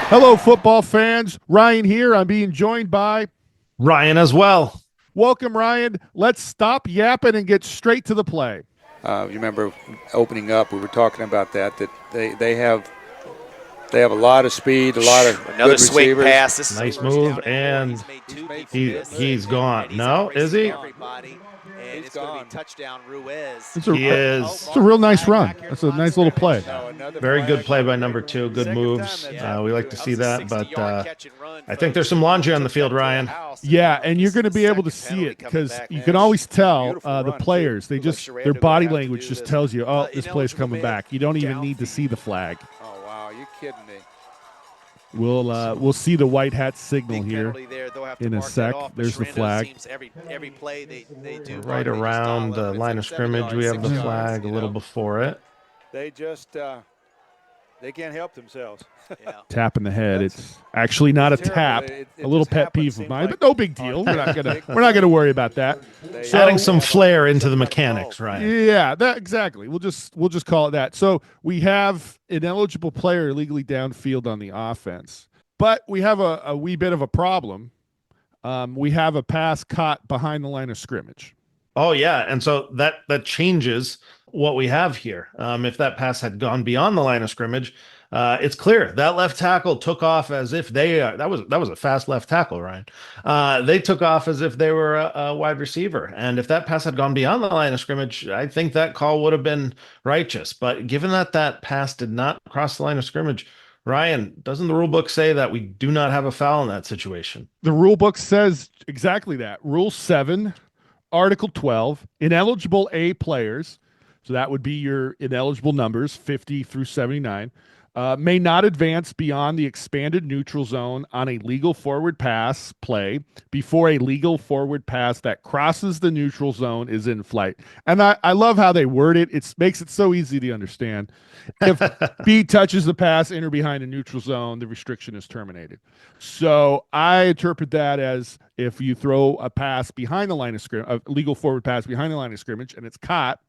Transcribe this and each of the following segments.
Hello, football fans. Ryan here. I'm being joined by. Ryan as well. Welcome, Ryan. Let's stop yapping and get straight to the play. You remember opening up, we were talking about that they have a lot of speed, a lot of Another good swing receivers. pass. This is a Nice first move, down and and he's made two people he miss. he's gone. And he's No, is embracing he? everybody. And He's it's going gone. to be touchdown Ruiz. It's a, He it's is. a real nice run. That's a nice little play. No, another Very good flag. play by number two. Good moves. We like to That see was a that, 60-yard but catch and run, I think folks. there's some laundry on the field, Ryan. Yeah, and you're going to be able to Second see it penalty coming because back, you man. can always tell Beautiful the run, players. too. They just Like their Sherando body would have to language do just this. tells you, oh, this play's Ineligible coming man back. You don't even need to downfield. see the flag. Oh wow, you kidding me? We'll see the white hat signal Big here penalty there. They'll have to in a mark that sec. off, but There's the Sherando flag. seems every play they do Right mark, they just around dial the up. It's line like of 7 scrimmage, yards, we have 6 the yards, flag a you little know? before it. They just they can't help themselves. Yeah. Tap in the head. That's- It's actually not a it's terrible. tap. It a little just pet happens, peeve of seems mine, like but no big on deal. We're not gonna big we're not gonna plays. worry about that. They Adding have some a- flair into some the kind of mechanics, call. Ryan. Yeah, that exactly. We'll just call it that. So we have an eligible player legally downfield on the offense, but we have a wee bit of a problem. We have a pass caught behind the line of scrimmage. Oh yeah, and so that changes what we have here. If that pass had gone beyond the line of scrimmage, it's clear that left tackle took off as if they that was a fast left tackle, Ryan. They took off as if they were a wide receiver, and if that pass had gone beyond the line of scrimmage, I think that call would have been righteous. But given that that pass did not cross the line of scrimmage, Ryan, doesn't the rule book say that we do not have a foul in that situation? The rule book says exactly that. Rule 7, Article 12, ineligible A players, so that would be your ineligible numbers, 50 through 79, may not advance beyond the expanded neutral zone on a legal forward pass play before a legal forward pass that crosses the neutral zone is in flight. And I love how they word it. It makes it so easy to understand. If B touches the pass in or behind a neutral zone, the restriction is terminated. So I interpret that as if you throw a pass behind the line of scrimmage, a legal forward pass behind the line of scrimmage, and it's caught,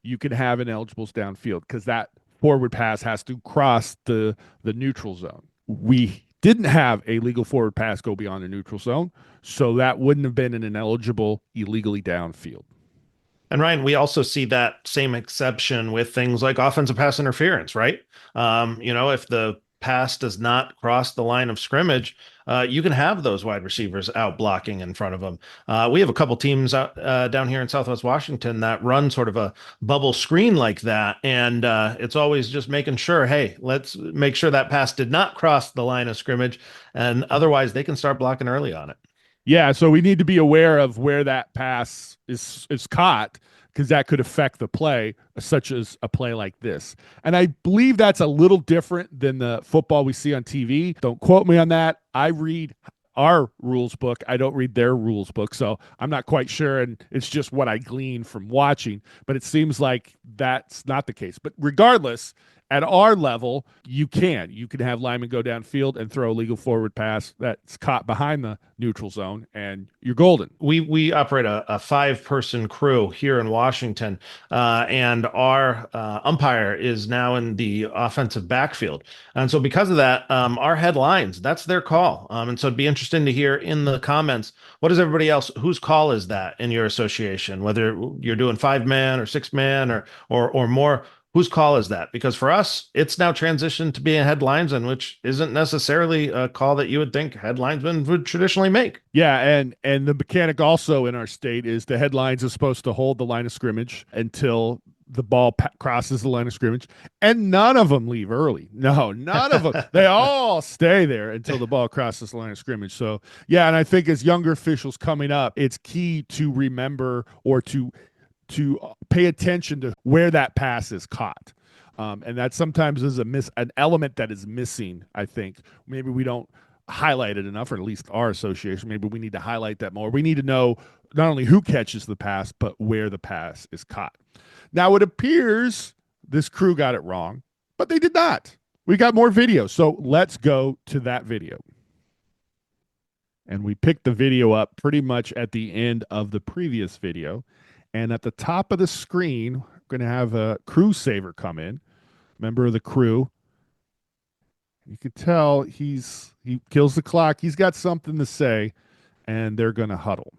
you can have ineligibles downfield because that forward pass has to cross the neutral zone. We didn't have a legal forward pass go beyond the neutral zone, so that wouldn't have been an ineligible illegally downfield. And Ryan, we also see that same exception with things like offensive pass interference, right? If the pass does not cross the line of scrimmage, you can have those wide receivers out blocking in front of them. We have a couple teams out down here in Southwest Washington that run sort of a bubble screen like that, and it's always just making sure, hey, let's make sure that pass did not cross the line of scrimmage, and otherwise they can start blocking early on it. Yeah, so we need to be aware of where that pass is caught because that could affect the play, such as a play like this. And I believe that's a little different than the football we see on TV. Don't quote me on that. I read our rules book. I don't read their rules book, so I'm not quite sure, and it's just what I glean from watching. But it seems like that's not the case. But regardless, at our level, you can have linemen go downfield and throw a legal forward pass that's caught behind the neutral zone, and you're golden. We operate a 5-person crew here in Washington, and our umpire is now in the offensive backfield, and so because of that, our headlines, that's their call, and so it'd be interesting to hear in the comments, what is everybody else, whose call is that in your association, whether you're doing 5-man or 6-man or more. Whose call is that? Because for us, it's now transitioned to being headlines, and which isn't necessarily a call that you would think headlinesmen would traditionally make. Yeah, and the mechanic also in our state is the headlines is supposed to hold the line of scrimmage until the ball crosses the line of scrimmage, and none of them leave early. No, none of them. They all stay there until the ball crosses the line of scrimmage. So yeah, and I think as younger officials coming up, it's key to remember or to pay attention to where that pass is caught. And that sometimes is an element that is missing. I think maybe we don't highlight it enough, or at least our association. Maybe we need to highlight that more. We need to know not only who catches the pass, but where the pass is caught. Now it appears this crew got it wrong, but they did not. We got more video, so let's go to that video. And we picked the video up pretty much at the end of the previous video. And at the top of the screen, we're going to have a crew saver come in, member of the crew. You could tell he kills the clock. He's got something to say, and they're going to huddle.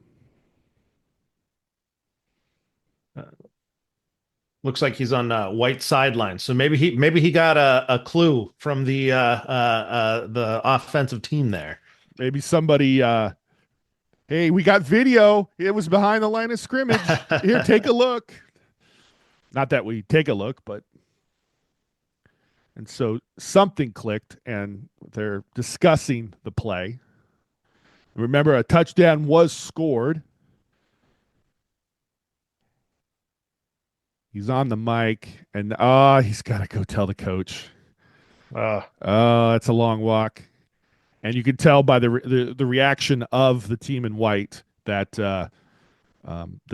Looks like he's on white sidelines, so maybe he got a clue from the offensive team there. Maybe somebody, hey, we got video. It was behind the line of scrimmage. Here, take a look. Not that we take a look, but. And so something clicked, and they're discussing the play. Remember, a touchdown was scored. He's on the mic, and he's got to go tell the coach. That's a long walk, and you can tell by the reaction of the team in white that the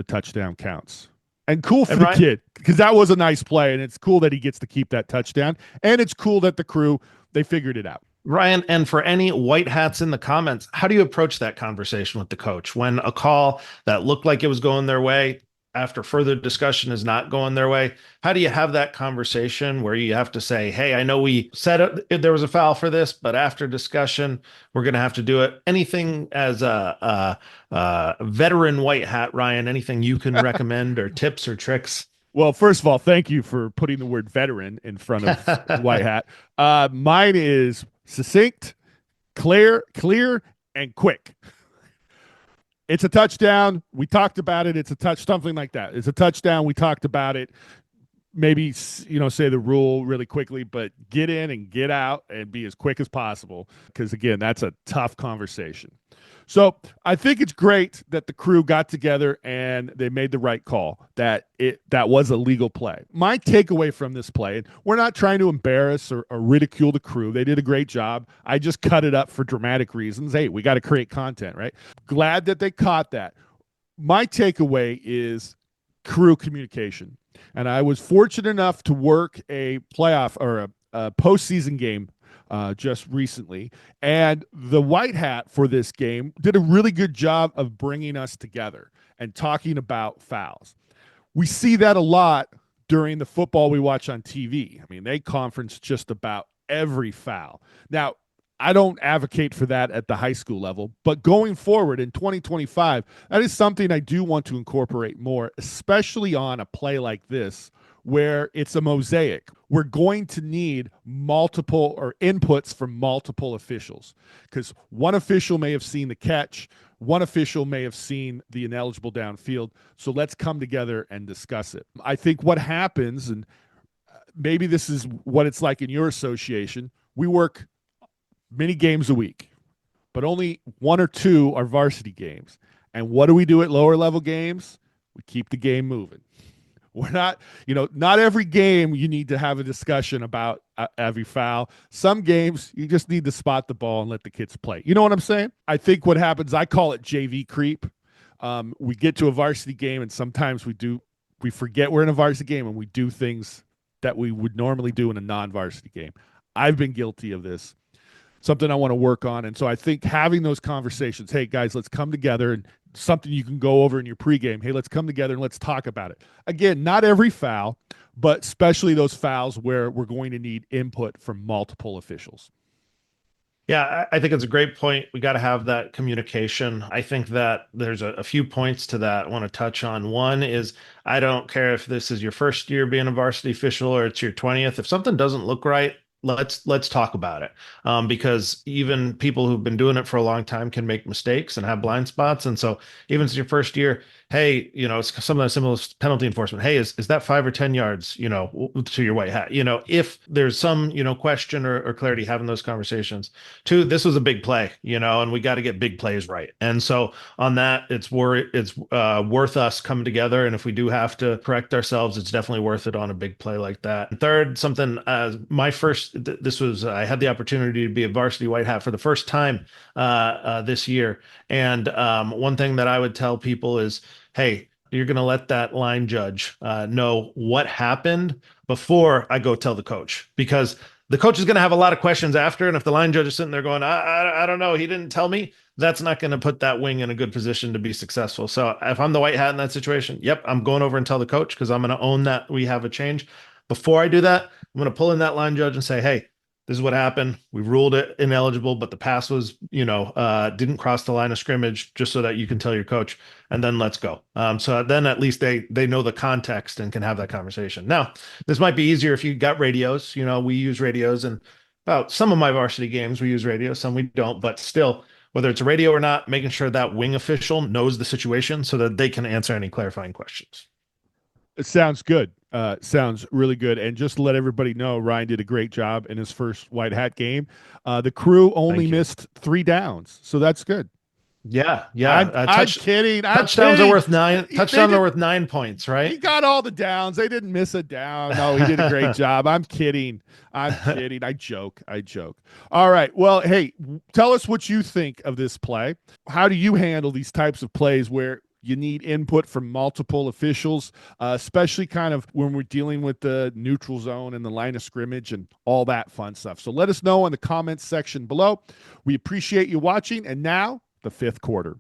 touchdown counts. And cool for the kid, because that was a nice play, and it's cool that he gets to keep that touchdown, and it's cool that the crew, they figured it out. Ryan, and for any white hats in the comments, how do you approach that conversation with the coach when a call that looked like it was going their way after further discussion is not going their way? How do you have that conversation where you have to say, hey, I know we said there was a foul for this, but after discussion, we're going to have to do it. Anything as a veteran white hat, Ryan, anything you can recommend or tips or tricks? Well, first of all, thank you for putting the word veteran in front of white hat. Mine is succinct, clear, and quick. It's a touchdown. We talked about it. It's a touch, something like that. It's a touchdown. We talked about it. Maybe, say the rule really quickly, but get in and get out and be as quick as possible. Because again, that's a tough conversation. So I think it's great that the crew got together and they made the right call, that was a legal play. My takeaway from this play, and we're not trying to embarrass or ridicule the crew. They did a great job. I just cut it up for dramatic reasons. Hey, we got to create content, right? Glad that they caught that. My takeaway is crew communication. And I was fortunate enough to work a playoff or a postseason game just recently, and the white hat for this game did a really good job of bringing us together and talking about fouls. We see that a lot during the football we watch on TV. I mean, they conference just about every foul. Now, I don't advocate for that at the high school level, but going forward in 2025, that is something I do want to incorporate more, especially on a play like this where it's a mosaic. We're going to need multiple or inputs from multiple officials, because one official may have seen the catch, one official may have seen the ineligible downfield. So let's come together and discuss it. I think what happens, and maybe this is what it's like in your association, we work many games a week, but only one or two are varsity games. And what do we do at lower level games? We keep the game moving. We're not, not every game you need to have a discussion about every foul. Some games you just need to spot the ball and let the kids play. You know what I'm saying? I think what happens, I call it JV creep. We get to a varsity game and sometimes we forget we're in a varsity game and we do things that we would normally do in a non-varsity game. I've been guilty of this. Something I want to work on. And so I think having those conversations, hey guys, let's come together, and something you can go over in your pregame. Hey, let's come together and let's talk about it. Again, not every foul, but especially those fouls where we're going to need input from multiple officials. Yeah, I think it's a great point. We got to have that communication. I think that there's a few points to that I want to touch on. One is, I don't care if this is your first year being a varsity official or it's your 20th. If something doesn't look right, let's talk about it, because even people who've been doing it for a long time can make mistakes and have blind spots. And so even if it's your first year, hey, it's some of the similar penalty enforcement. Hey, is that 5 or 10 yards, to your white hat? If there's some, question or clarity, having those conversations. Two, this was a big play, and we got to get big plays right. And so on that, it's worth us coming together. And if we do have to correct ourselves, it's definitely worth it on a big play like that. And third, something my first, this was, I had the opportunity to be a varsity white hat for the first time this year. And one thing that I would tell people is, hey, you're going to let that line judge know what happened before I go tell the coach, because the coach is going to have a lot of questions after. And if the line judge is sitting there going, I don't know, he didn't tell me, that's not going to put that wing in a good position to be successful. So if I'm the white hat in that situation, yep, I'm going over and tell the coach, because I'm going to own that we have a change. Before I do that, I'm going to pull in that line judge and say, hey, this is what happened. We ruled it ineligible, but the pass was, didn't cross the line of scrimmage, just so that you can tell your coach, and then let's go. So then at least they know the context and can have that conversation. Now, this might be easier if you got radios. We use radios, and about some of my varsity games we use radios, some we don't, but still, whether it's a radio or not, making sure that wing official knows the situation so that they can answer any clarifying questions. It sounds good. Sounds really good. And just to let everybody know, Ryan did a great job in his first white hat game. The crew only missed 3 downs, so that's good. Yeah. I'm kidding. Touchdowns are worth 9. Touchdowns are worth 9 points, right? He got all the downs. They didn't miss a down. No, he did a great job. I'm kidding. I joke. All right. Well, hey, tell us what you think of this play. How do you handle these types of plays where you need input from multiple officials, especially kind of when we're dealing with the neutral zone and the line of scrimmage and all that fun stuff? So let us know in the comments section below. We appreciate you watching. And now, the 5th quarter.